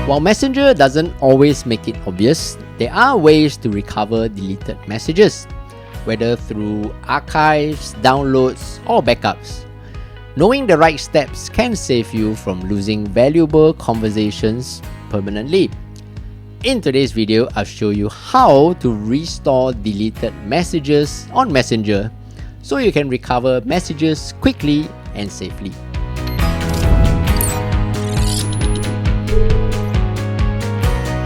While Messenger doesn't always make it obvious, there are ways to recover deleted messages, whether through archives, downloads, or backups. Knowing the right steps can save you from losing valuable conversations permanently. In today's video, I'll show you how to restore deleted messages on Messenger so you can recover messages quickly and safely.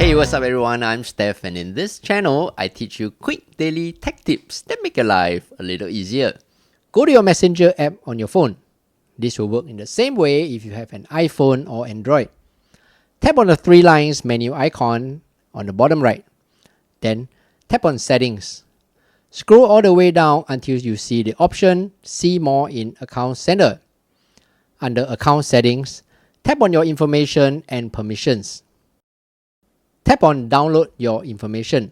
Hey, what's up everyone? I'm Steph, and in this channel, I teach you quick daily tech tips that make your life a little easier. Go to your Messenger app on your phone. This will work in the same way if you have an iPhone or Android. Tap on the three lines menu icon on the bottom right. Then tap on Settings. Scroll all the way down until you see the option See More in Account Center. Under Account Settings, tap on your information and permissions. Tap on Download Your Information.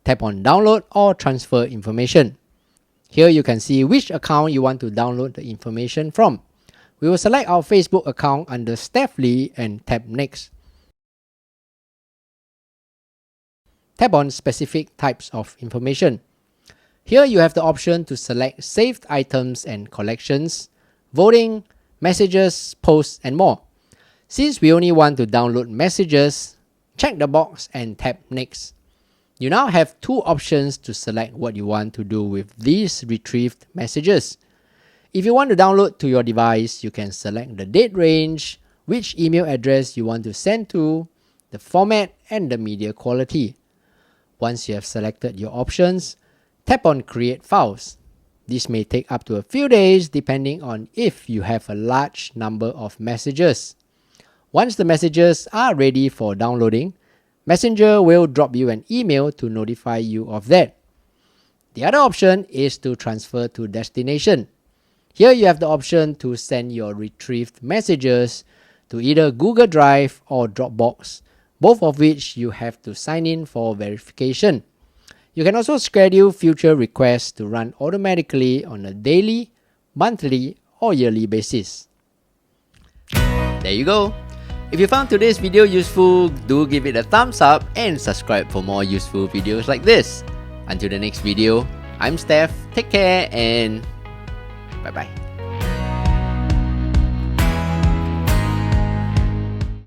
Tap on Download or Transfer Information. Here you can see which account you want to download the information from. We will select our Facebook account under Steph Lee and tap Next. Tap on Specific Types of Information. Here you have the option to select saved items and collections, voting, messages, posts, and more. Since we only want to download messages, check the box and tap Next. You now have two options to select what you want to do with these retrieved messages. If you want to download to your device, you can select the date range, which email address you want to send to, the format, and the media quality. Once you have selected your options, tap on Create Files. This may take up to a few days depending on if you have a large number of messages. Once the messages are ready for downloading, Messenger will drop you an email to notify you of that. The other option is to transfer to destination. Here you have the option to send your retrieved messages to either Google Drive or Dropbox, both of which you have to sign in for verification. You can also schedule future requests to run automatically on a daily, monthly, or yearly basis. There you go. If you found today's video useful, do give it a thumbs up and subscribe for more useful videos like this. Until the next video, I'm Steph, take care and bye bye.